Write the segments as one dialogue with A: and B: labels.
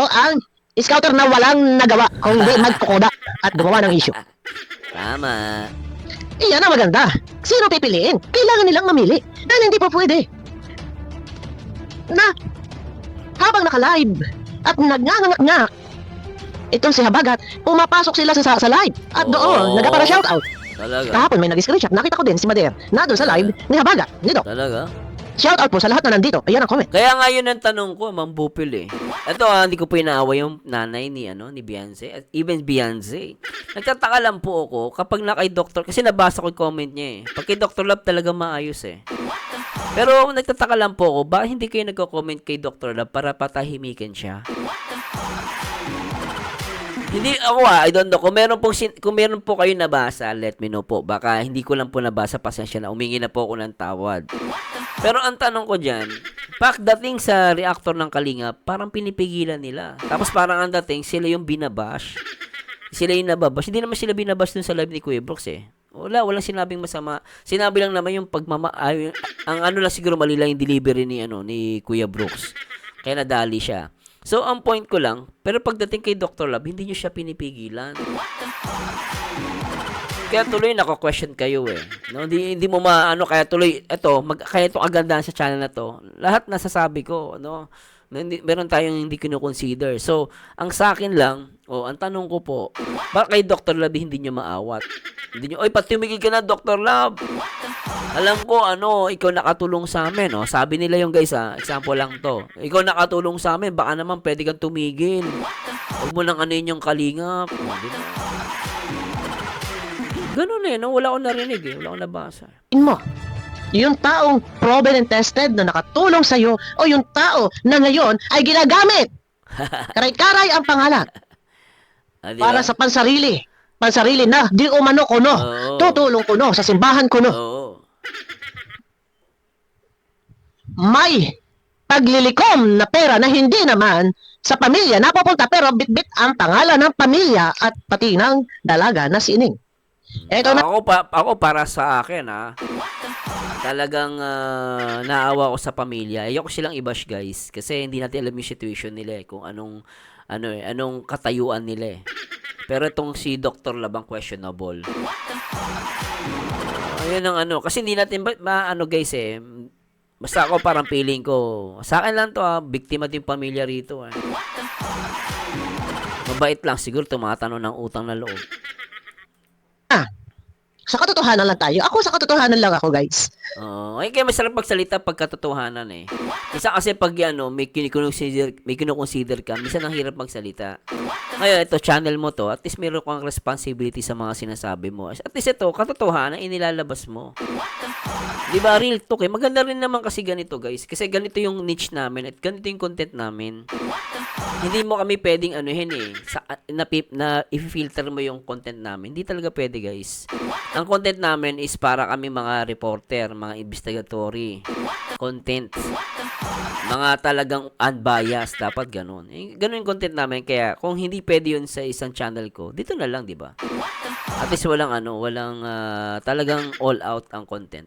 A: o ang scouter na walang nagawa kung di magkukuda at gumawa ng issue.
B: Tama.
A: Iyan ang maganda. Sino pipiliin? Kailangan nilang mamili. Dahil hindi pa pwede na habang naka-live at nagngangangak itong si Habagat, pumapasok sila sa live at doon, nagpara-shoutout.
B: Talaga?
A: Kahapon may nag-screenshot, nakita ko din si Mader na doon sa live ni Habagat, nito.
B: Talaga?
A: Shoutout po sa lahat na nandito. Ayan ang comment.
B: Kaya nga yun ang tanong ko, Ma'am Bupil eh. Ito hindi ko po inaaway yung nanay ni Beyonce, at even Beyonce. Nagtataka lang po ako kapag na kay Dr. Kasi nabasa ko yung comment niya eh. Pag kay Dr. Love talaga maayos eh. Pero nagtataka lang po ako, ba hindi kayo nagko-comment kay Dr. Love para patahimikin siya? Hindi ako I don't know. Kung meron po kayo nabasa, let me know po. Baka hindi ko lang po nabasa, pasensya na. Umingi na po ako ng tawad. Pero ang tanong ko dyan, pagdating sa reactor ng Kalinga, parang pinipigilan nila. Tapos parang ang dating, sila yung binabash. Sila yung nababash. Hindi naman sila binabash dun sa live ni Kuya Brooks eh. Walang sinabing masama. Sinabi lang naman yung ang ano lang siguro mali lang yung delivery ni Kuya Brooks. Kaya nadali siya. So, ang point ko lang, pero pagdating kay Dr. Love, hindi nyo siya pinipigilan. Kaya tuloy nako-question kayo eh. No, hindi mo kaya tuloy kaya itong agandahan sa channel na to. Lahat nasasabi ko, meron tayong hindi kino-consider. So, ang sa akin lang, ang tanong ko po, bakit kay Dr. Love hindi nyo maawat? Hindi nyo, pati tumigil ka na, Dr. Love. Alam ko, ikaw nakatulong sa amin, Sabi nila yung guys, example lang to. Ikaw nakatulong sa amin, baka naman pwede kang tumigil. Huwag mo nang yung kalingap. Diba? Ganun eh, Wala akong narinig eh. Wala akong nabasa.
A: Mo, yung taong proven and tested na nakatulong sa'yo o yung tao na ngayon ay ginagamit. Karay-karay ang pangalan.
B: Diba?
A: Para sa pansarili na di umano kuno. Tutulong kuno sa simbahan kuno. May paglilikom na pera na hindi naman sa pamilya napupunta pero bitbit ang pangalan ng pamilya at pati ng dalaga na si Ining. Ito na.
B: Ako para sa akin talagang naawa ko sa pamilya. Ayoko silang i-bash guys kasi hindi natin alam yung situation nila kung anong katayuan nila eh. Pero itong si Dr. Labang questionable. Ayun ang kasi hindi natin guys eh. Basta ako parang feeling ko, sa akin lang to biktima din pamilya rito Mabait lang siguro tumatanong ng utang na loob.
A: Sa katotohanan lang tayo. Ako sa katotohanan lang ako, guys.
B: Kaya masarap magsalita pag katotohanan eh. Isa kasi pag may kinukonsider ka, minsan ang hirap magsalita. Ngayon, ito, channel mo to, at least meron kang responsibility sa mga sinasabi mo. At least ito, katotohanan, inilalabas mo. Diba, real talk eh. Maganda rin naman kasi ganito, guys. Kasi ganito yung niche namin at ganito yung content namin. Hindi mo kami pwedeng na i-filter mo yung content namin. Hindi talaga pwede, guys. Ang content namin is para kami mga reporter, mga investigatory content. Mga talagang unbiased, dapat ganun. Ganun yung content namin. Kaya kung hindi pwede yun sa isang channel ko, dito na lang, 'di ba? At least walang talagang all out ang content.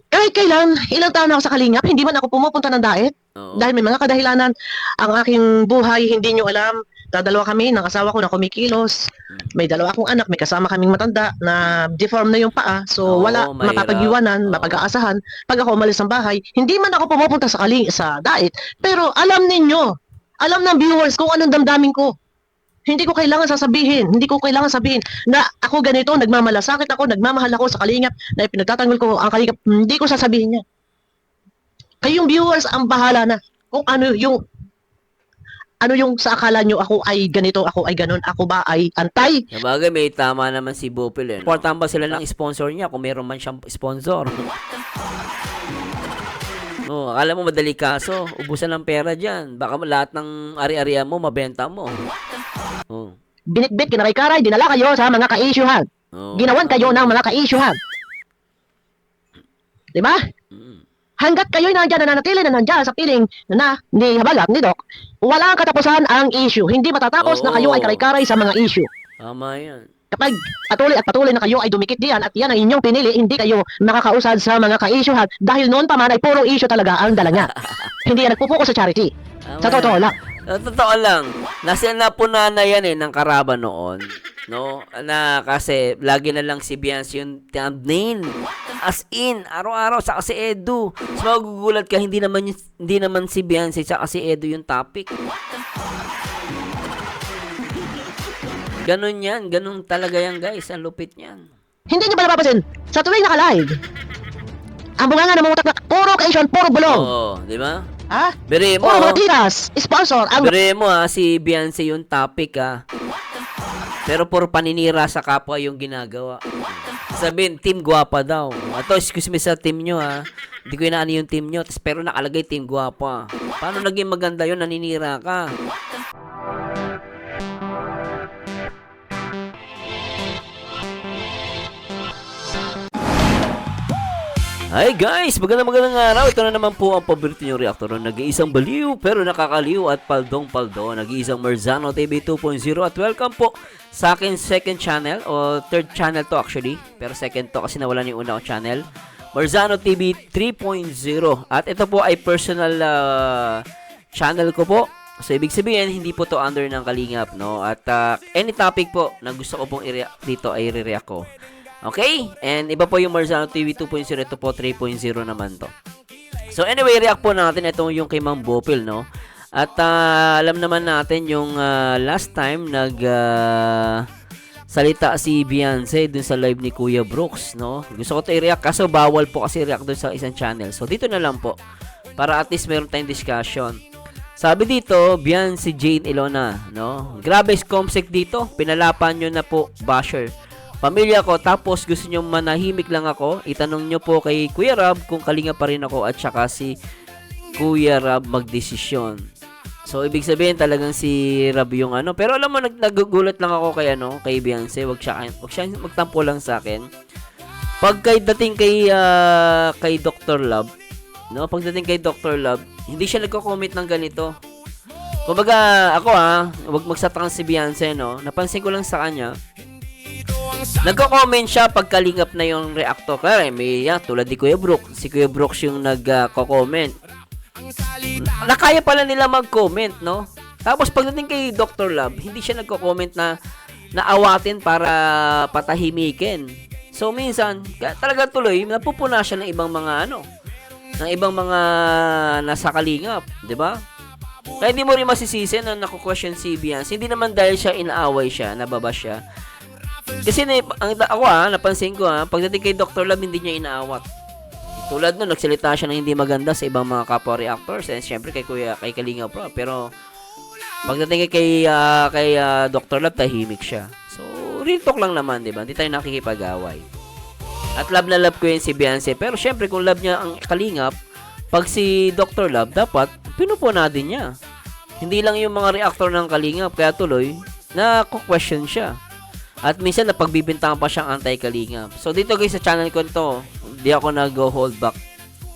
A: Kahit kailan, ilang taon na ako sa Kalingap, hindi man ako pumupunta ng diet. Dahil may mga kadahilanan, ang aking buhay, hindi nyo alam. Dalawa kami, ng asawa ko na kumikilos. May dalawa akong anak, may kasama kaming matanda na deform na yung paa. So wala mapapag-iwanan, mapag-aasahan. Pag ako umalis ng bahay, hindi man ako pumupunta sa diet. Pero alam ng viewers kung anong damdamin ko. Hindi ko kailangan sabihin na ako ganito, nagmamalasakit ako, nagmamahal ako sa Kalingap, na pinagtatanggol ko ang Kalingap. Hindi ko sasabihin niya. Kayong viewers ang bahala na kung ano yung sa akala nyo ako ay ganito, ako ay ganon, ako ba ay antay.
B: Sabagay, may tama naman si Bupil Supportahan ba sila ng sponsor niya kung meron man siyang sponsor? Akala mo madali kaso, ubusan ng pera dyan. Baka lahat ng ari-arian mo, mabenta mo.
A: Binitbit, kinaray-karay, dinala kayo sa mga ka-issuehan. Ginawan kayo ng mga ka-issuehan. Diba? Hanggat kayo'y nananatili na nandiyan sa piling na ni Habagat, ni Doc, walang katapusan ang issue. Hindi matatapos na kayo ay karay-karay sa mga issue.
B: Tama yan.
A: Kapag patuloy na kayo ay dumikit diyan at yan ang inyong pinili, hindi kayo makakausad sa mga ka-issuehan dahil noon pa man ay puro issue talaga ang dala niya. Hindi yan nagpupuko sa charity. Sa totoo lang.
B: Totoo lang. Napuna na yan ng Karaba noon. No? Na kasi lagi na lang si Beyonce yung thumbnail. As in, araw-araw sa si Edu. So magugulat ka, hindi naman si Beyonce sa si Edu yung topic. Ganon yan. Ganon talaga yan, guys. Ang lupit niyan.
A: Hindi niyo ba napapansin? Sa tuwing naka-live, ang bunganga ng mga utak na puro occasion, puro bulong.
B: Oo, di ba?
A: Ha?
B: Bire mo.
A: Puro mga tiras, sponsor. Ang
B: Bire mo si Beyonce yung topic Pero puro paninira sa kapwa yung ginagawa. Sabihin, team guwapa daw. Ato, excuse me sa team nyo Hindi ko inaano yung team nyo. Pero nakalagay team guwapa. Paano naging maganda yun? Naninira ka. Hi guys! Magandang araw. Ito na naman po ang paborito niyong reactor ng nag-iisang baliw pero nakakaliw at paldong-paldo. Nag-iisang Marzano TV 2.0 at welcome po sa akin second channel o third channel to actually. Pero second to kasi nawalan yung una ko channel. Marzano TV 3.0 at ito po ay personal channel ko po. So ibig sabihin hindi po to under ng Kalingap, no? At any topic po na gusto ko pong i-react dito ay i-react ko. Okay? And iba po yung Marzano TV 2.0. Ito po 3.0 naman to. So anyway, react po natin. Ito yung kay Ma'am Bopil, no? At alam naman natin yung last time salita si Beyonce dun sa live ni Kuya Brooks, no? Gusto ko to i-react kaso bawal po kasi react dun sa isang channel. So dito na lang po. Para at least meron tayong discussion. Sabi dito, Beyonce Jane Ilona, no? Grabe comsec dito. Pinalapan nyo na po, basher. Pamilya ko, tapos gusto nyo manahimik lang ako, itanong nyo po kay Kuya Rab kung kalinga pa rin ako at saka si Kuya Rab magdesisyon. So, ibig sabihin talagang si Rab yung ano. Pero alam mo, nagugulat lang ako kay Beyonce. Wag siya magtampo lang sa akin. Pagdating kay Dr. Love, no? Pagdating kay Dr. Love, hindi siya nagko-comment ng ganito. Kumbaga, ako wag magsatang si Beyonce, no? Napansin ko lang sa kanya, nagko-comment siya pag kalingap na yung reactor. Kaya may tulad ni Kuya Brooks. Si Kuya Brooks yung nagko-comment. Nakaya pala nila mag-comment, no? Tapos pagdating kay Dr. Love, hindi siya nagko-comment na naawatin para patahimikin. So minsan, talaga tuloy, napupuna siya ng ibang mga ng ibang mga nasa kalingap, 'di ba? Kaya hindi mo rin masisisi na nako-question si Beyonce. Hindi naman dahil siya inaaway siya, nababa siya. Kasi ako napansin ko pagdating kay Dr. Love hindi niya inaawat. Tulad nun, nagsalita siya ng hindi maganda sa ibang mga kapwa reactors and syempre kay Kalinga Pro. Pero pagdating kay Dr. Love, tahimik siya. So, real talk lang naman, di ba? Hindi tayo nakikipag-away. At love na love ko yun si Beyonce. Pero syempre kung love niya ang Kalingap, pag si Dr. Love, dapat pinupuna din niya. Hindi lang yung mga reactor ng Kalingap, kaya tuloy, na-question siya. At minsan napagbibintangan pa siyang anti-Kalingap. So dito guys sa channel ko to, hindi ako nag-hold back.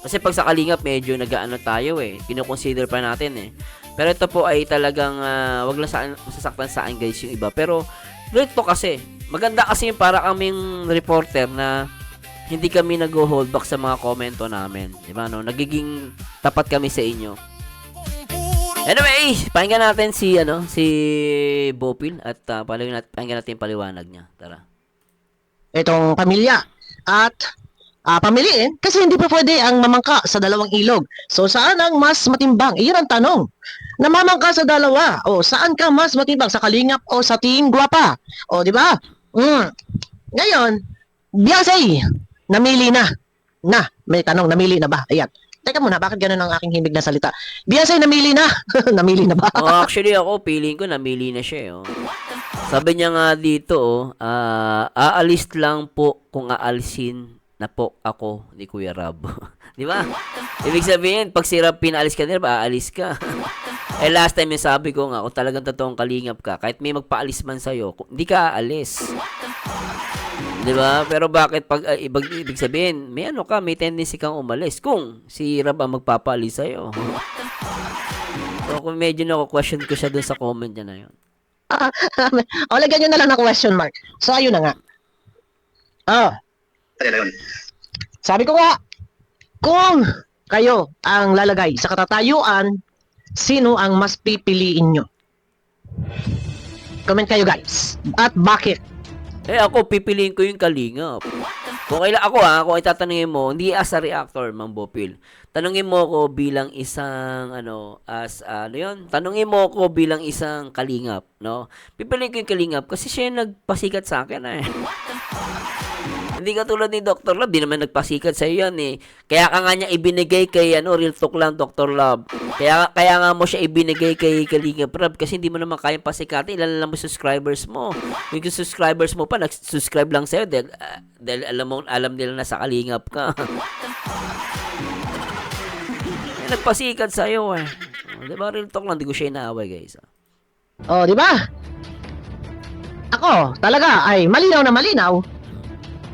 B: Kasi pag sa Kalingap medyo nag-aano tayo kino-consider pa natin Pero ito po ay talagang wag lang masasaktan sa akin guys yung iba. Pero dito kasi, maganda kasi yung para kaming reporter na hindi kami nag-hold back sa mga komento namin. Di ba no? Nagiging tapat kami sa inyo. Anyway, pakinggan natin si Bopil at pakinggan natin yung paliwanag niya. Tara.
A: itong pamilya. At pamiliin kasi hindi pa pwede ang mamangka sa dalawang ilog. So saan ang mas matimbang? Iyon ang tanong. Namamangka sa dalawa. O saan ka mas matimbang? Sa Kalingap o sa Team Guwapa? O di ba? Ngayon, Beyonce, namili na. May tanong, namili na ba? Ayan. Teka muna, bakit ganun ang aking himig na salita? Beyonce, namili na. Namili na ba?
B: Actually ako, feeling ko namili na siya Sabi niya nga dito, aalis lang po kung aalisin na po ako ni Kuya Rab. Di ba? Ibig sabihin, pag si Rab pinaalis ka nila, aalis ka. Last time yung sabi ko nga, kung talagang totoong kalingap ka, kahit may magpaalis man sa'yo, hindi ka aalis. Di ba? Pero bakit pag ibig sabihin, may may tendency kang umalis kung si Rab ang magpapaalis sa'yo. So, kung medyo question ko siya dun sa comment niya na yun.
A: O, lagyan nyo na lang ng question mark. So, ayun na nga. Sabi ko nga, kung kayo ang lalagay sa katatayuan Sino ang mas pipiliin nyo? Comment kayo guys. At bakit?
B: Ako, pipiliin ko yung Kalingap. Kung kung itatanungin mo, hindi as a reactor, Mang Bopil. Tanungin mo ako bilang isang, tanungin mo ako bilang isang Kalingap, no? Pipiliin ko yung Kalingap kasi siya yung nagpasikat sa akin, Hindi ka tulad ni Dr. Love, di naman nagpasikat sa iyo yan, Kaya ka nga niya ibinigay kay, real talk lang, Dr. Love. Kaya nga mo siya ibinigay kay Kalingap Rob kasi hindi mo naman kayang pasikatin. Ilan lang mo subscribers mo. Yung subscribers mo pa, nag-subscribe lang sa'yo dahil alam nila na sa Kalingap ka. Nagpasikat sa'yo, Diba, real talk lang, di ko siya inaaway, guys.
A: Oh, di ba? Ako, talaga ay malinaw na malinaw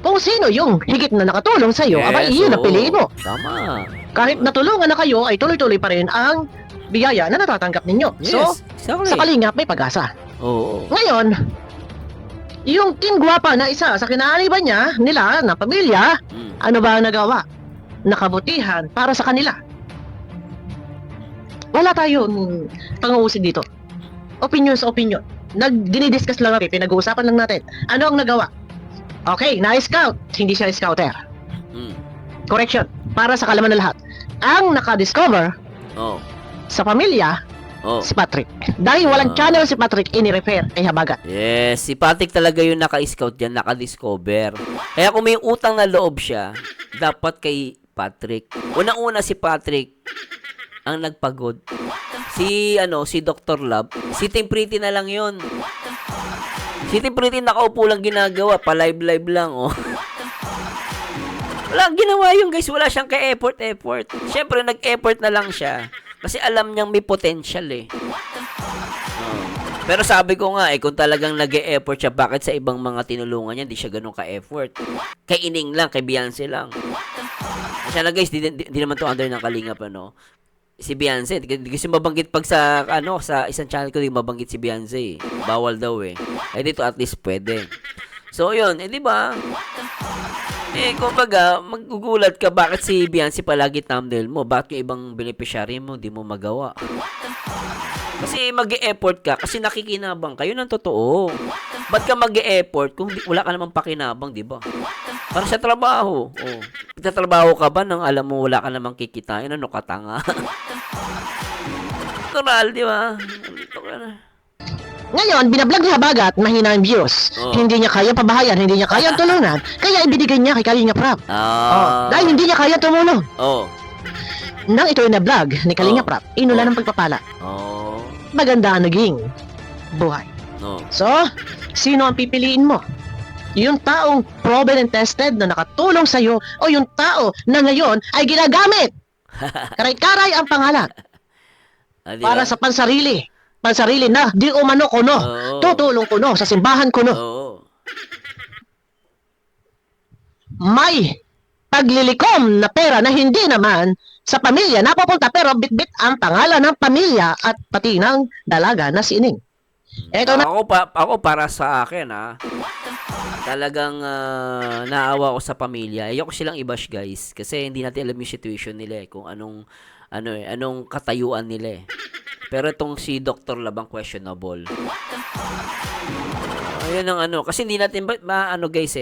A: kung sino yung higit na nakatulong sa iyo, aba iyon na piliin mo.
B: Tama.
A: Kahit natulungan na kayo, ay tuloy-tuloy pa rin ang biyaya na natatanggap ninyo.
B: Yes,
A: So,
B: exactly.
A: sa Kalingap may pag-asa.
B: Oo.
A: Ngayon, yung tingguwapa na isa sa kinaaniban niya, nila, na pamilya, ano ba ang nagawa? Nakabutihan para sa kanila. Wala tayong pang-uusig dito. Opinion sa opinion. Dinidiscuss lang natin, pinag-uusapan lang natin. Ano ang nagawa? Okay, na-scout. Hindi siya scouter. Correction. Para sa kalaman ng lahat. Ang nakadiscover sa pamilya, si Patrick. Dahil walang channel si Patrick, ini-refer kay Habagat.
B: Yes, si Patrick talaga yung naka-scout dyan, naka-discover. Kaya kung may utang na loob siya, dapat kay Patrick. Unang-una si Patrick ang nagpagod. Si Dr. Love, si Team Pretty na lang yun. Si Team Pretty nakaupo lang ginagawa, pa-live lang, Walang ginawa yun, guys. Wala siyang ka-effort. Siyempre, nag-effort na lang siya. Kasi alam niyang may potential, Pero sabi ko nga, kung talagang nag-e-effort siya, bakit sa ibang mga tinulungan niya, di siya ganun ka-effort? Kay Ining lang, kay Beyonce lang. Kasi na, guys, di naman to under ng Kalingap, si Beyonce, kasi mabanggit pag sa isang channel ko, di mabanggit si Beyonce. Bawal daw dito at least pwede. So, yun, di ba? Kumbaga, magugulat ka bakit si Beyonce palagi thumbnail mo, bakit yung ibang beneficiary mo, di mo magawa. Kasi mag-e-effort ka, kasi nakikinabang kayo ng totoo. Ba't ka mag-e-effort kung wala ka namang pakinabang, di ba? Para sa trabaho. Nagtatrabaho ka ba nang alam mo wala ka namang kikitain? Ano ka, tanga? Natural, di ba?
A: Ngayon, binablog ni Habagat, mahina ang views. Hindi niya kaya pabahayan, hindi niya kaya tulungan. Kaya ibinigay niya kay Kalingap Rap. Dahil hindi niya kaya tumulong. Nang ito yung na-vlog ni Kalingap Rap, inula ng pagpapala. Maganda ang naging buhay. So, sino ang pipiliin mo? Yung taong proven and tested na nakatulong sa'yo o yung tao na ngayon ay ginagamit? Karay-karay ang pangalan. Para sa pansarili na di umano ko no. Tutulong ko no sa simbahan ko no. May paglilikom na pera na hindi naman sa pamilya napupunta pero bitbit ang pangalan ng pamilya at pati ng dalaga na si Ining. Eto na.
B: Ako para sa akin talagang naawa ko sa pamilya. Ayoko silang i-bash, guys, kasi hindi natin alam yung situation nila kung anong katayuan nila Pero itong si Dr. Labang questionable. Ayun ang kasi hindi natin guys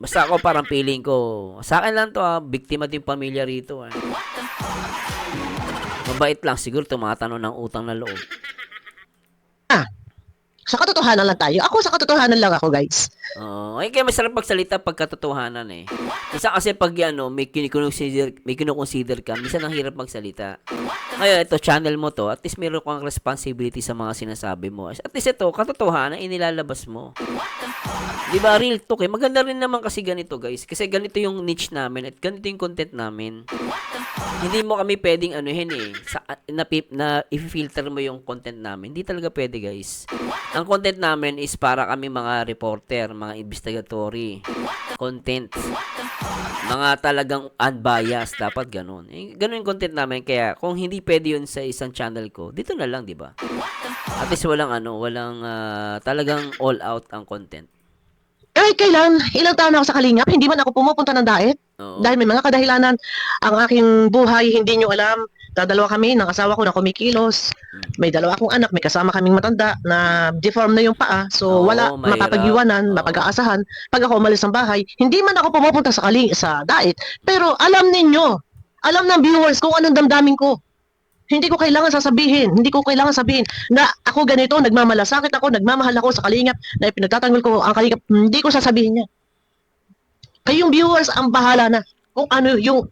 B: basta ako parang feeling ko, sa akin lang to biktima din pamilya rito Mabait lang siguro tumatanong ng utang na loob.
A: Sa katotohanan lang tayo. Ako sa katotohanan lang ako, guys.
B: Kaya masarap magsalita pag katotohanan Isa kasi pag may kinoconsider ka, minsan ang hirap magsalita. Ngayon, ito, channel mo to, at least meron kang responsibility sa mga sinasabi mo. At least ito, katotohanan, inilalabas mo. Diba, real talk Maganda rin naman kasi ganito, guys. Kasi ganito yung niche namin at ganito yung content namin. Hindi mo kami pwedeng na i-filter mo yung content namin. Hindi talaga pwede, guys. Ang content namin is para kami mga reporter, mga investigatory content. Mga talagang unbiased, dapat ganun. Ganun yung content namin, kaya kung hindi pwede yun sa isang channel ko, dito na lang, di ba? At least walang talagang all out ang content.
A: Kailan? Ilang taon na ako sa Kalingap, hindi man ako pumupunta ng daet. Dahil may mga kadahilanan, ang aking buhay, hindi nyo alam, Dadalawa kami ng asawa ko na kumikilos. May dalawa akong anak, may kasama kaming matanda na deform na yung paa. So
B: Oo,
A: wala
B: mahirap.
A: mapapag-iwanan,
B: Oo.
A: mapag-aasahan. Pag ako umalis ng bahay, hindi man ako pumupunta sa diet, pero alam ninyo, alam ng viewers kung anong damdamin ko. Hindi ko kailangan sasabihin, hindi ko kailangan sabihin na ako ganito, nagmamalasakit ako, nagmamahal ako sa Kalingap, na pinagtatanggol ko ang Kalingap, hindi ko sasabihin niya. Kayong viewers ang bahala na kung ano yung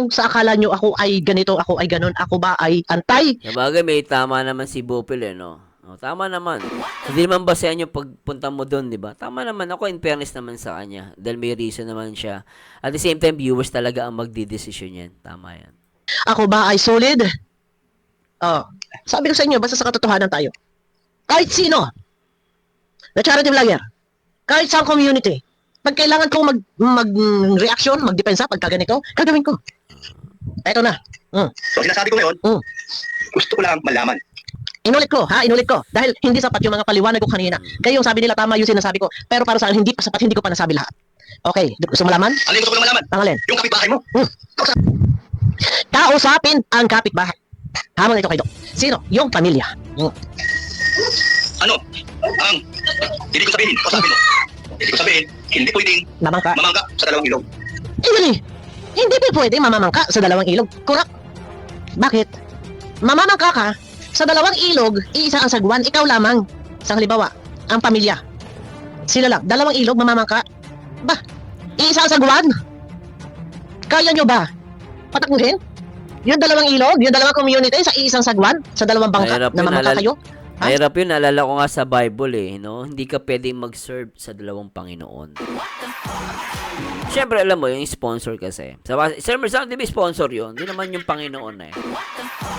A: sa akala nyo ako ay ganito, ako ay ganon, ako ba ay antay?
B: Sabagay, may tama naman si Bopil, no? Oh, tama naman. Hindi naman basehan yung pagpunta mo doon, di ba? Tama naman. Ako, in fairness naman sa kanya. Dahil may reason naman siya. At the same time, viewers talaga ang magdidesisyon yan. Tama yan.
A: Ako ba ay solid? Oh, sabi ko sa inyo, basta sa katotohanan tayo. Kahit sino, na charity vlogger, kahit sa community, pag kailangan kong mag-reaction, magdepensa, pagka ganito, gagawin ko. Eto na.
C: So, sinasabi ko ngayon, gusto ko lang malaman.
A: Inulit ko. Dahil hindi sapat yung mga paliwanag ko kanina. Kaya yung sabi nila, tama yung sinasabi ko. Pero para sa akin, hindi pa sapat, hindi ko pa nasabi lahat. Okay, gusto mo malaman?
C: Ano yung gusto ko lang malaman?
A: Pangalin.
C: Yung kapitbahay mo.
A: Kausapin ang kapitbahay. Hamon ito kay Dok. Sino? Yung pamilya.
C: Ano? Ang hindi ko sabihin, kausapin mo. Hindi ko sabihin, hindi pwedeng
A: Mamangka.
C: mamangka sa dalawang ilog.
A: Yun eh. Hindi pa pwede mamamangka sa dalawang ilog. Kurak. Bakit? Mamamangka ka sa dalawang ilog, iisa ang sagwan, ikaw lamang. Sa halimbawa, ang pamilya. Sila lang, dalawang ilog, mamamangka. Ba, iisa ang sagwan? Kaya nyo ba? Patakbuhin? Yung dalawang ilog, yung dalawang community sa iisang sagwan, sa dalawang bangka
B: Mahirap
A: na
B: yun,
A: mamangka kayo? Ha?
B: Mahirap yun, naalala ko nga sa Bible no? Hindi ka pwedeng mag-serve sa dalawang Panginoon. Siyempre, alam mo, yung sponsor kasi. Sir Merzan, di ba sponsor yun? Hindi naman yung Panginoon eh.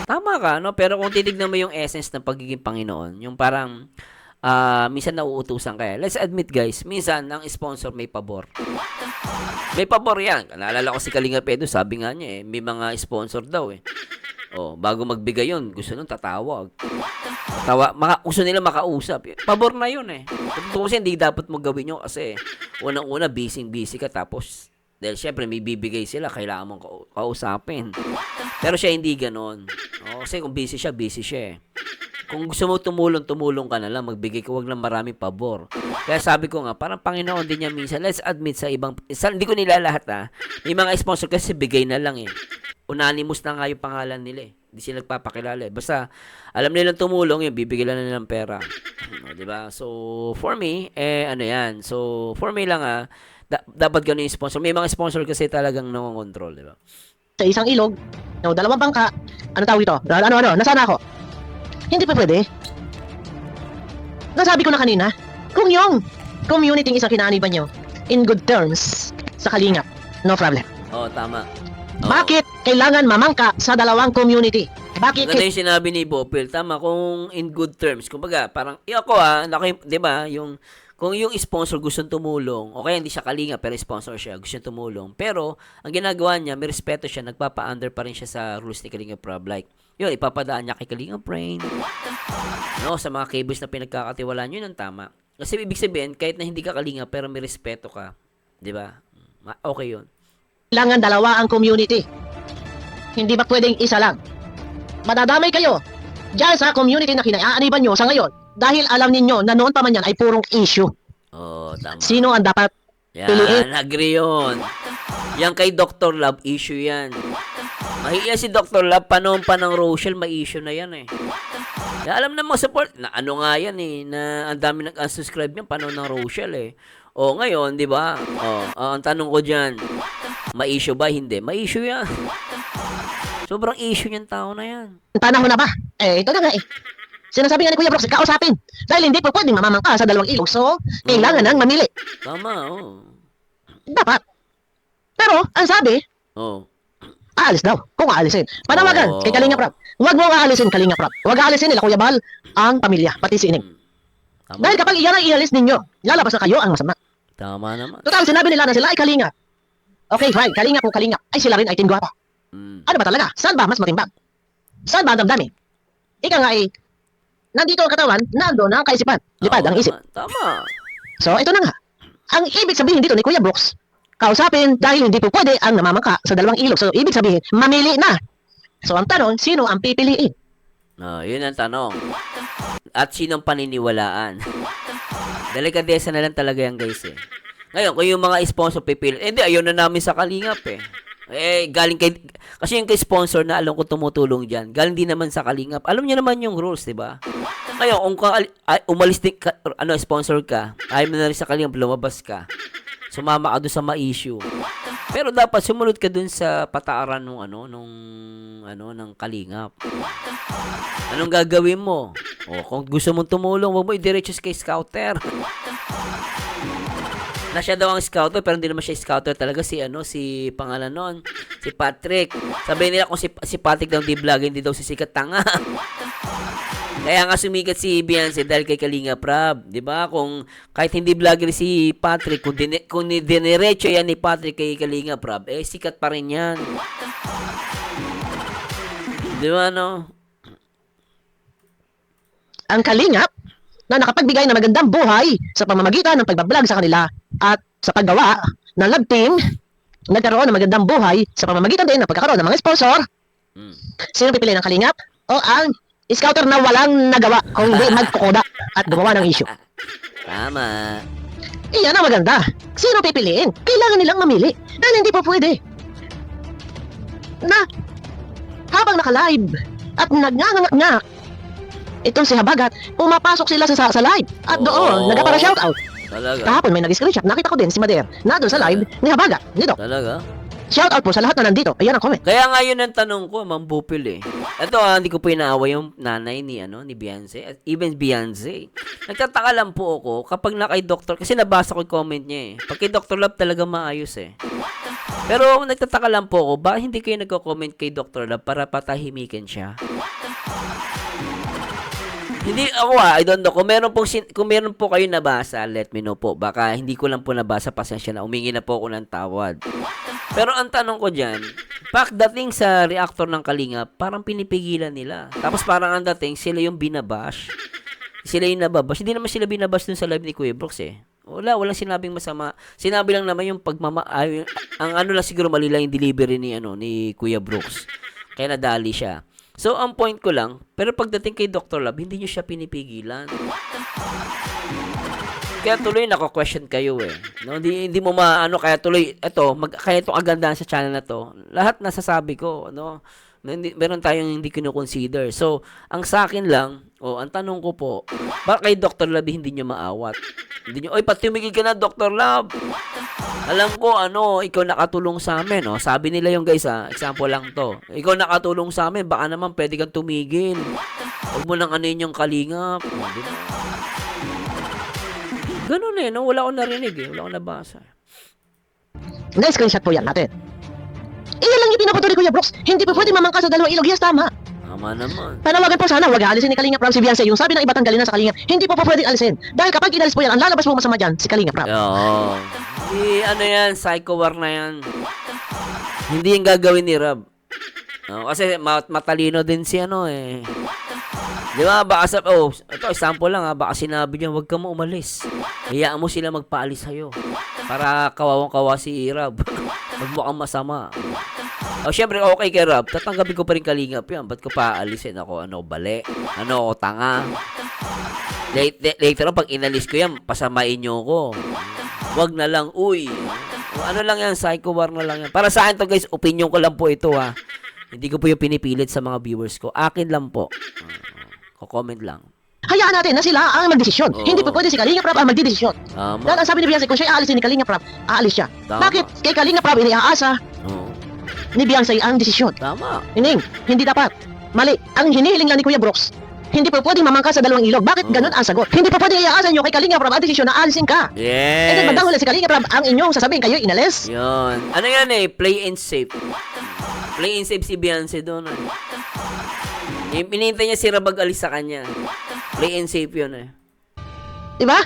B: Tama ka, no? Pero kung titignan mo yung essence ng pagiging Panginoon, yung parang, minsan nauutusan kaya. Let's admit guys, minsan ang sponsor may pabor. May pabor yan. Naalala ko si Kalinga Pedro, sabi nga niya may mga sponsor daw Oh, bago magbigay yun, gusto nung tatawag. Gusto nila makausap. Pabor na yun Kung kasi hindi dapat mo gawin yun kasi unang-una busy ka tapos dahil syempre may bibigay sila, kailangan mong kausapin. Pero siya hindi ganon. Kasi kung busy siya Kung gusto mo tumulong ka na lang, magbigay ka, wag lang maraming pabor. Kaya sabi ko nga, parang Panginoon din niya minsan. Let's admit sa ibang, hindi ko nila lahat may mga sponsor kasi bigay na lang Unanimous na nga yung pangalan nila Hindi sila nagpapakilala Basta, alam nilang tumulong bibigay lang nilang pera. Diba? So, for me, ano yan. So, for me lang dapat ganun yung sponsor. May mga sponsor kasi talagang nangongontrol, diba?
A: Sa isang ilog, dalawang bangka, ano tawag ito? Nasaan ako? Hindi pa pwede. Nasabi ko na kanina, kung yung community isang kinaaniban nyo, in good terms, sa Kalingap, no problem.
B: Tama.
A: Bakit kailangan mamangka sa dalawang community? Bakit?
B: Ganda yung sinabi ni Bopil. Tama, kung in good terms. Kumbaga, parang, ako di ba, kung yung sponsor gustong tumulong, okay, hindi siya Kalinga, pero sponsor siya, gustong tumulong. Pero, ang ginagawa niya, may respeto siya, nagpapa-under pa rin siya sa rules ni Kalinga Prab. Like, yun, ipapadaan niya kay Kalinga Brain. Sa mga cables na pinagkakatiwalaan, yun ang tama. Kasi ibig sabihin, kahit na hindi ka Kalinga, pero may respeto ka. Di ba? Okay yun.
A: Kailangan dalawa ang community. Hindi ba pwedeng isa lang? Madadamay kayo dyan sa community na kinaaaniban nyo sa ngayon dahil alam ninyo na noon pa man yan ay purong issue.
B: Tama.
A: Sino ang dapat piliin?
B: Agree yun. Yan kay Dr. Love, issue yan. Mahiya si Dr. Love, panahon pa ng Rochelle, may issue na yan alam na mo support, na ano nga yan na ang dami nag-unsubscribe yan, panahon ng Rochelle ngayon, di ba? Ang tanong ko dyan, may issue ba? Hindi. May issue yan. Sobrang issue niyang tao na yan.
A: Panahon na ba? Ito na nga Sinasabi nga ni Kuya Brooks, kausapin. Dahil hindi po pwedeng mamamangka sa dalawang ilog. So, kailangan nang mamili.
B: Tama,
A: Dapat. Pero, ang sabi, aalis daw. Kung aalisin. Panawagan kay Kalinga Prab. Huwag mo aalisin, Kalinga Prab. Huwag aalisin nila, Kuya Bal, ang pamilya, pati si Ining. Dahil kapag iyan ang ialis ninyo, lalabas na kayo ang masama.
B: Tama naman.
A: Total, sinabi nila na sila ay Kalinga. Okay, fine. Kalinga kung Kalinga. Ay sila rin ay tingwapa. Ano ba talaga? Saan ba mas matimbang? Saan ba ang damdamin? Ika nga nandito ang katawan, nando na ang kaisipan. Lipad ang isip.
B: Tama.
A: So, ito na nga. Ang ibig sabihin dito ni Kuya Brooks, kausapin dahil hindi po pwede ang namamangka sa dalawang ilog. So, ibig sabihin, mamili na So ang tanong, sino ang pipiliin?
B: Yun ang tanong. At sinong paniniwalaan? Delikadesa na lang talaga yan, guys, eh. Ngayon, kung yung mga sponsor pipili, hindi, ayaw na namin sa Kalingap, eh. Galing kay, kasi yung kay sponsor na alam ko tumutulong dyan, galing din naman sa Kalingap. Alam niyo naman yung rules, di ba? Ngayon, kung umalis din, sponsor ka, ayaw mo na rin sa Kalingap, lumabas ka, sumama ka doon sa ma-issue. Pero dapat sumunod ka dun sa pataaran ng Kalingap. Anong gagawin mo? Kung gusto mong tumulong, huwag mo i-diretso kay scouter. Na siya daw ang scouter, pero hindi naman siya scouter talaga, si pangalan nun, si Patrick. Sabihin nila kung si Patrick daw di vlog, hindi daw si Sikat, tanga. Kaya nga sumikat si Beyonce dahil kay Kalingap Rab, 'di ba? Kung kahit hindi vlogger si Patrick, kung diniretso yan ni Patrick kay Kalingap Rab, sikat pa rin yan. 'Di ba, no?
A: Ang Kalingap na nakapagbigay ng magandang buhay sa pamamagitan ng pagbablog sa kanila at sa paggawa ng love team, nagkaroon ng magandang buhay sa pamamagitan din ng pagkakaroon ng mga sponsor. Sino pipili ng Kalingap? O ang scouter na walang nagawa kung di magkukuda at gumawa ng issue?
B: Tama.
A: Iyan ang maganda. Sino pipiliin? Kailangan nilang mamili. Dahil hindi pa pwede na habang naka-live at nagngangangak itong si Habagat, pumapasok sila sa live at doon nagpapa-shoutout.
B: Talaga?
A: Kahapon may nag-screenshot, nakita ko din si Mader na doon sa live ni Habagat. Dito,
B: Talaga?
A: shoutout po sa lahat na nandito. Ayan ang comment.
B: Kaya nga yun ang tanong ko, Ma'am Bupil, eh. Ito, hindi ko po inaaway yung nanay ni Beyonce, at even Beyonce. Nagtataka lang po ako kapag na kay Dr. Kasi nabasa ko yung comment niya, eh. Pag kay Dr. Love talaga maayos, eh. Pero nagtataka lang po ako, ba hindi kayo nagko-comment kay Dr. Love para patahimikin siya? Hindi ako I don't know. Kung meron po kayo nabasa, let me know po. Baka hindi ko lang po nabasa, pasensya na. Umingi na po ako ng tawad. Pero ang tanong ko dyan, pagdating sa reactor ng Kalingap, parang pinipigilan nila. Tapos parang ang dating, sila yung binabash. Sila yung nababash. Hindi naman sila binabash dun sa live ni Kuya Brooks, eh. Walang sinabing masama. Sinabi lang naman yung ang lang siguro mali lang yung delivery ni Kuya Brooks. Kaya nadali siya. So, ang point ko lang, pero pagdating kay Dr. Love, hindi nyo siya pinipigilan. Kaya tuloy nako-question kayo, eh. No, hindi mo kaya tuloy, kaya itong agandahan sa channel na to, lahat nasasabi ko, no? Meron tayong hindi kino-consider. So, ang sa akin lang, ang tanong ko po, bakit kay Dr. Love hindi nyo maawat? Hindi nyo, pati tumigil ka na, Dr. Love. Alam ko, ikaw nakatulong sa amin, Sabi nila yung guys, example lang to. Ikaw nakatulong sa amin, baka naman pwede kang tumigil. Huwag mo nang yung Kalingap. Diba? Ganun, no? Wala akong narinig, Wala akong nabasa.
A: Na-screenshot po yan natin. Iyan lang yung pinapunto ni Kuya Brooks. Hindi po pwede mamangka sa dalawang ilog. Yes, tama.
B: Tama naman.
A: Panawagan po sana, huwag alisin ni Kalingap Rab si Beyonce. Yung sabi ng iba tanggalin na sa Kalingap, hindi po pwedeng alisin. Dahil kapag inalis po yan, ang lalabas po masama dyan, si Kalingap Rab.
B: Oo. Yan, psycho war na yan. Hindi yung gagawin ni Rab. Kasi matalino din si Di ba, baka ito example lang baka sinabi niya, huwag ka mo umalis. Hayaan mo sila magpaalis sa'yo. Para kawawang-kawa si Rab. Huwag mo kang masama. Syempre, okay kay Rab, tatanggapin ko pa rin Kalingap yan. Ba't ko paalisin ako? Bali? Tanga? Later on, pag inalis ko yan, pasamain nyo ko. Wag na lang, uy. Lang yan, psycho war na lang yan. Para sa akin to guys, opinion ko lang po ito Hindi ko po yung pinipilit sa mga viewers ko. Akin lang po. Comment lang.
A: Hayaan natin na sila ang magdesisyon. Hindi po pwede si Kalingap Rab ang magdidesisyon. Dahil ang sabi ni Beyonce, kung siya aalisin ni Kalingap Rab, aalis siya.
B: Tama.
A: Bakit kay Kalingap Rab iniaasa ni Beyonce ang desisyon?
B: Tama.
A: Hindi dapat. Mali. Ang hinihiling lang ni Kuya Brooks, hindi po pwedeng mamangka sa dalawang ilog. Bakit ganun ang sagot? Hindi po pwedeng iaasan nyo kay Kalingap Rab ang desisyon na aalisin ka.
B: Yes.
A: And then bandang huli si Kalingap Rab ang inyong sasabihin kayo inalis.
B: Yun. Yan play and safe. Play and safe si Beyonce doon. Pinintay niya si Rabag alis sa kanya. Play and safe yun
A: Diba?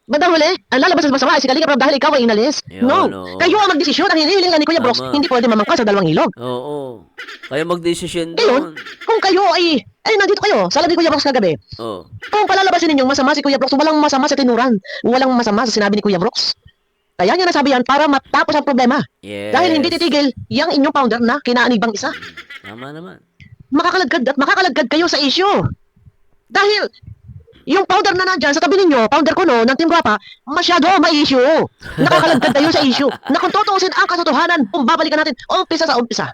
A: Bandang huli, ang lalabas sa masama ay si Kalingap Rab dahil ikaw ay inalis.
B: Yun,
A: No. Kayo ang magdesisyon. Ang hinihiling lang ni Kuya Brooks,
B: Tama.
A: hindi pwede mamangka sa dalawang ilog.
B: Oo. Kaya mag-decision
A: Ngayon,
B: doon.
A: kung kayo ay nandito kayo, sa live ni Kuya Brooks kagabi,
B: Oo.
A: kung palalabasin ninyong masama si Kuya Brooks, walang masama sa tinuran, walang masama sa sinabi ni Kuya Brooks. Kaya niya nasabi yan para matapos ang problema.
B: Yes.
A: Dahil hindi titigil yung inyong founder na kinaanibang isa.
B: Tama naman.
A: Makakalagkad kayo sa issue. Dahil yung founder na nandyan sa tabi ninyo, founder ko no, ng Team Guapa, masyado ma-issue. Nakakalagkad kayo sa issue. Na kung tutuusin ang katotohanan, kung babalikan natin, umpisa sa umpisa.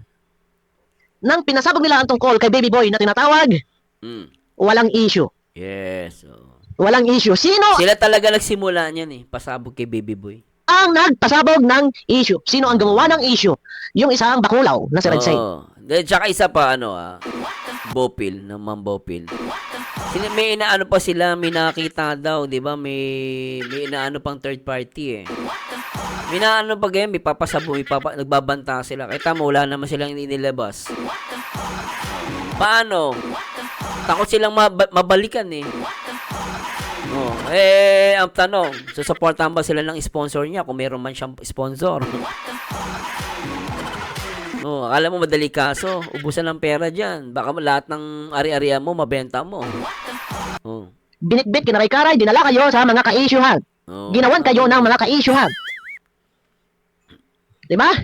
A: Nang pinasabog nila ang tungkol kay Baby Boy na tinatawag, walang issue.
B: Yes.
A: Walang issue. Sino
B: Sila talaga nagsimula niyan eh. Pasabog kay Baby Boy.
A: ang nagpasabog ng issue? Sino ang gumawa ng issue? Yung isang bakulaw na si Red Saint.
B: Tsaka isa pa, Bopil, ng Ma'am Bopil. May inaano pa sila, may nakakita daw, di ba? May inaano pang third party eh. May inaano pa ganyan, may papasabog, nagbabanta sila. Kaya tama, wala naman silang inilabas. Paano? Takot silang mabalikan eh. Ang tanong, susuportahan ba sila ng sponsor niya kung meron man siyang sponsor? Akala mo madali kaso, ubusan ng pera dyan. Baka lahat ng ari-arian mo, mabenta mo.
A: Binitbit, kinaray-karay, dinala kayo sa mga ka-issuehan. Ginawan kayo ng mga ka-issuehan. Diba?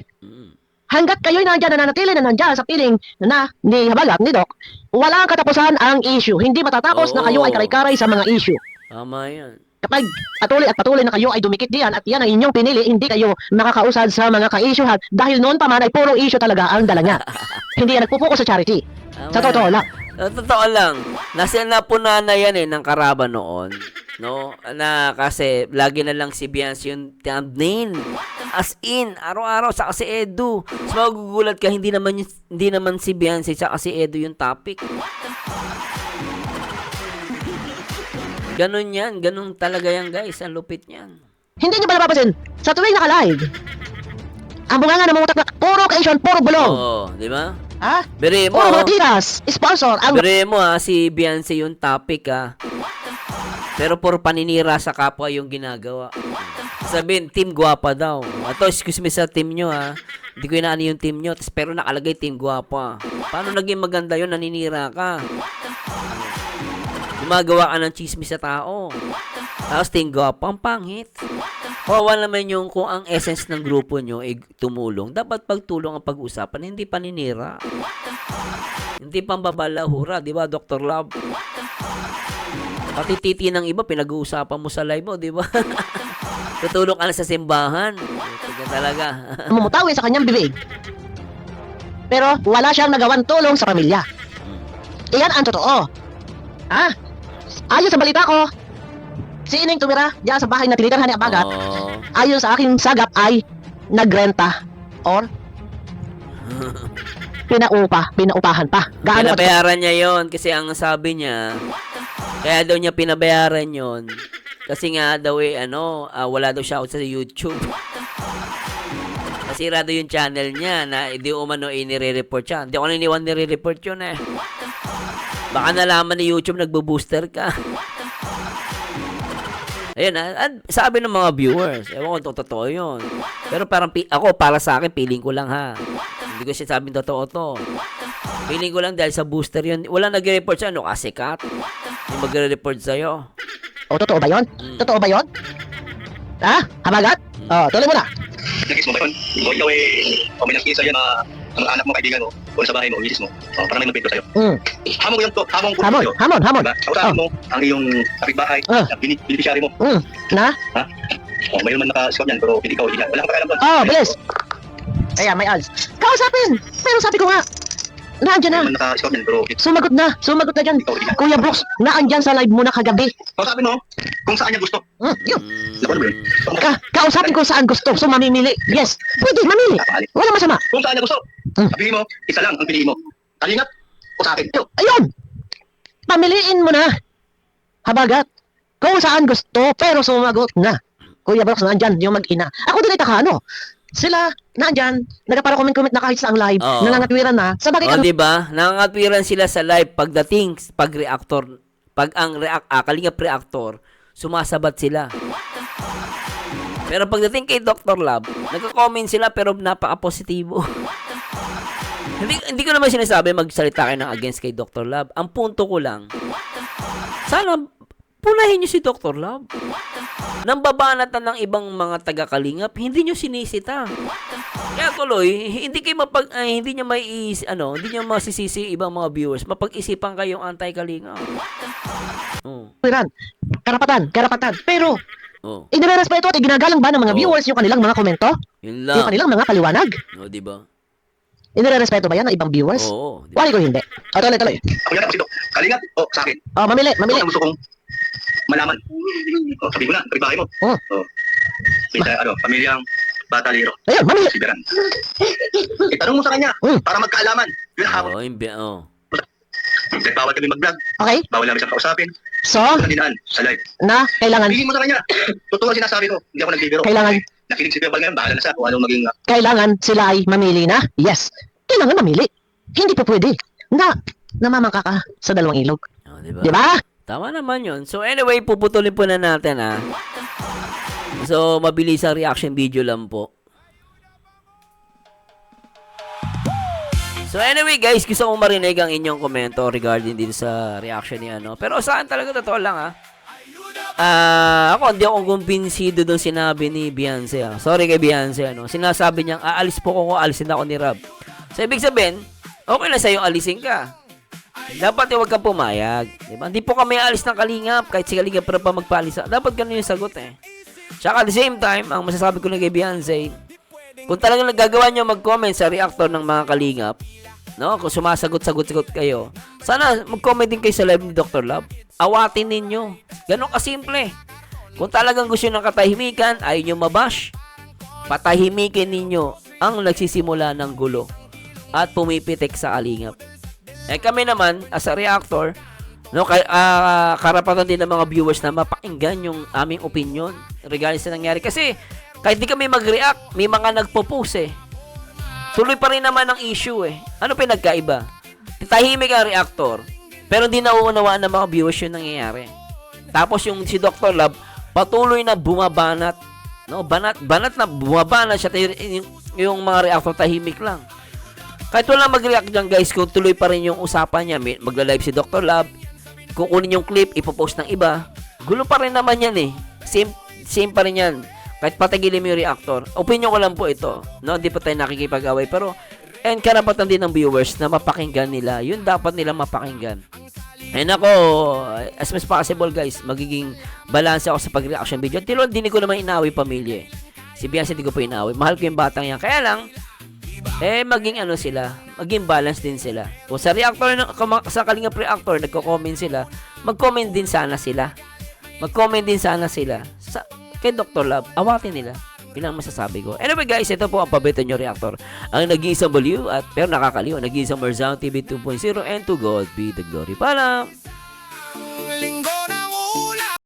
A: Hanggat kayo'y nandyan, nananatili na nandyan sa piling na ni Habagat, ni Doc, walang katapusan ang issue. Hindi matatapos na kayo ay karay-karay sa mga issue.
B: Tama yan.
A: Kapag patuloy na kayo ay dumikit diyan at yan ay inyong pinili, hindi kayo makakausad sa mga ka-issuehan dahil noon pa man ay puro issue talaga ang dala niya. Hindi yan nagpupuko sa charity. Sa totoo lang.
B: Sa totoo lang. Napuna na yan ng Karaban noon. No? Na kasi lagi na lang si Beyonce yung thumbnail. As in, araw-araw sa si Edu. So magugulat ka, hindi naman si Beyonce sa si Edu yung topic. Ganon yan. Ganon talaga yan, guys. Ang lupit niyan.
A: Hindi niyo ba napapansin? Sa tuwing naka-live, ang bunganga ng mga utak na puro ka-Asian, puro bulong.
B: Di ba?
A: Ha?
B: Biri mo.
A: Puro mga tiras, sponsor.
B: Biri mo si Beyonce yung topic Pero puro paninira sa kapwa yung ginagawa. Sabihin, Team Guapa daw. Ato, excuse me sa team nyo Hindi ko inaano yung team nyo. Pero nakalagay Team Guapa. Paano naging maganda yun? Naninira ka. Gumagawa ka ng chismis sa tao. Tapos Team Guapa, ang pangit. Kawawa naman yung kung ang essence ng grupo nyo ay tumulong. Dapat pagtulong ang pag-usapan, hindi paninira. Hindi pambabalahura, di ba, Dr. Love? Pati titi ng iba, pinag-uusapan mo sa live mo, di ba? Tutulong ka na sa simbahan. Ito talaga.
A: Mumutawi sa kanyang bibig. Pero wala siyang nagawang tulong sa pamilya. Iyan ang totoo. Ayon sa balita ko, si Ining tumira diyan sa bahay na tinitirhan ni Abagat. Ayon sa aking sagap ay nagrenta or pinaupahan pa. Gaano
B: Pinabayaran niya yon kasi ang sabi niya, kaya daw niya pinabayaran yon kasi nga daw wala daw siya sa YouTube. Nasira daw yung channel niya na hindi umano inire-report siya. Hindi ako niniwan nire-report yun Baka nalaman ni YouTube nagbo-booster ka. Ayun sabi ng mga viewers, ewan ko totoo yun. Pero parang ako, para sa akin, feeling ko lang Hindi ko sinasabing totoo to. Feeling ko lang dahil sa booster yun. Wala nag-report siya, kasikat. Yung magre-report sa'yo.
A: totoo ba yun? Totoo ba yun? Habagat? Tuloy mo na.
C: Nag-kiss mo ba yun? O ikaw may nakikita sa'yo na ang anak mo, kaibigan mo, o sa bahay mo, misis mo, parang may nabito sa'yo. Hamon ko yun to, hamon ko sa'yo.
A: Hamon.
C: Diba? Kausapin mo ang iyong kapitbahay, beneficiary mo. Mayroon man naka-scout yan, pero hindi ikaw, hindi yan. Wala kang pakialam doon.
A: Bilis. Ayan, may ads. Kausapin! Pero sabi ko nga, naandyan na.
C: Mayroon man naka-scout yan, pero
A: Sumagot na dyan. Kuya Brooks, naandyan sa live mo na kagabi.
C: kausapin mo kung saan niya gusto.
A: Yun.
C: Nakuha mo yun.
A: Kausapin kung saan gusto. So, mamimili. Yes. Pwede, mamili. Wala masama.
C: Kung saan niya gusto. Sabihin mo, isa lang ang piliin mo. Kalingat o sa akin.
A: Ayun! Pamiliin mo na. Habagat. Kung saan gusto, pero sumagot na. Kuya Brooks, naandyan yung mag-ina. Ako din ay taka, Sila, naandyan, nagpara-comment na kahit sa ang live, nangangatwiran na. Sa bagay,
B: diba? Nangangatwiran sila sa live pagdating, pag-reactor, pag ang kalingap reactor, sumasabat sila. Pero pagdating kay Dr. Love, nagko-comment sila pero napaka-positibo. hindi ko naman sinasabi magsalita kayo ng against kay Dr. Love. Ang punto ko lang, sana punahin nyo si Dr. Love. Nang babanatan ng ibang mga taga-kalingap, hindi nyo sinisita. Kaya tuloy, hindi nyo hindi nyo masisisi ibang mga viewers. Mapag-isipan kayong anti-kalingap.
A: Karapatan. Pero, inirerespeto at iginagalang ba ng mga viewers yung kanilang mga komento?
B: Yun
A: Yung
B: lang.
A: kanilang mga paliwanag?
B: Diba?
A: Inirerespeto ba yan ng ibang viewers?
B: Oo.
A: Wala ko hindi. Tuloy.
C: Ako yan ako si Doc. Kalingap o sa akin.
A: Mamili.
C: Ang gusto kong malaman. Sabi ko na, kapitbahay mo. Pamilyang Batalero.
A: Ayun, mamili.
C: Si Beran. Itanong mo sa kanya para magkaalaman. Yun ang hawak. Bawal kami mag-vlog.
A: Okay?
C: Bawal namin siyang kausapin.
A: So,
C: Walang dinaan sa live.
A: kailangan
C: Sabihin mo sa kanya. Totoo ang sinasabi ko. Hindi ako nagbibiro. Nakinig si Pebal ngayon. Bahala na siya kung anong maging...
A: kailangan sila ay mamili na? Yes. Kailangan mamili. Hindi pa pwede na namamangka ka sa dalawang ilog.
B: Diba?
A: Di ba?
B: Tama naman yun. So anyway, puputulin po na natin So mabilis ang reaction video lang po. So anyway guys, gusto kong marinig ang inyong komento regarding din sa reaction ni ano. Pero saan talaga totoo lang ako hindi ako kumbinsido doon sinabi ni Beyonce Sorry kay Beyonce Sinasabi niyang aalis po ko alisin ako ni Rob. So ibig sabihin, okay lang sa'yo alisin ka. Dapat huwag kang pumayag. Diba? Hindi po kami alis ng Kalingap. Kahit si Kalingap pa magpaalis. Dapat ganun yung sagot Tsaka at the same time, ang masasabi ko lang kay Beyonce, kung talagang nagagawa nyo mag-comment sa reactor ng mga Kalingap, kung sumasagot-sagot kayo, sana mag-comment din kayo sa live ni Dr. Love. Awatin ninyo. Ganun kasimple. Kung talagang gusto nyo ng katahimikan, ayaw nyo mabash, patahimikin ninyo ang nagsisimula ng gulo at pumipitik sa Kalingap. Kami naman, as a reactor, karapatan din ng mga viewers na mapakinggan yung aming opinion regarding sa nangyari. Kasi, kahit di kami mag-react, may mga nagpo-post Tuloy pa rin naman ang issue Ano pinagkaiba? Tahimik ang reactor, pero hindi nauunawaan ng mga viewers yung nangyayari. Tapos yung si Dr. Love, patuloy na bumabanat. Banat na bumabanat siya. Yung mga reactor tahimik lang. Kahit wala mag-react dyan guys, kung tuloy pa rin yung usapan niya, magla-live si Dr. Love, kukunin yung clip, ipopost ng iba, gulo pa rin naman yan Same pa rin yan. Kahit patigilin mo yung reactor. Opinion ko lang po ito. Hindi pa tayo nakikipag-away. Pero, karapatan din ng viewers na mapakinggan nila. Yun dapat nila mapakinggan. Ako, as much possible guys, magiging balance ako sa pag-reaction video. Tilo, hindi ko naman inaway pamilya Si Beyonce, hindi ko pa inaway. Mahal ko yung batang yan. Kaya lang, maging maging balance din sila. Kung sa reactor, sa Kalingap reactor, nagko-comment sila, mag-comment din sana sila. Kay Dr. Love, awatin nila. Bilang masasabi ko. Anyway guys, ito po ang paborito nyo reactor. Ang nag-iisang baliw pero nakakaliw. Nag-iisang Marzão TV 2.0 and to God be the glory. Paalam!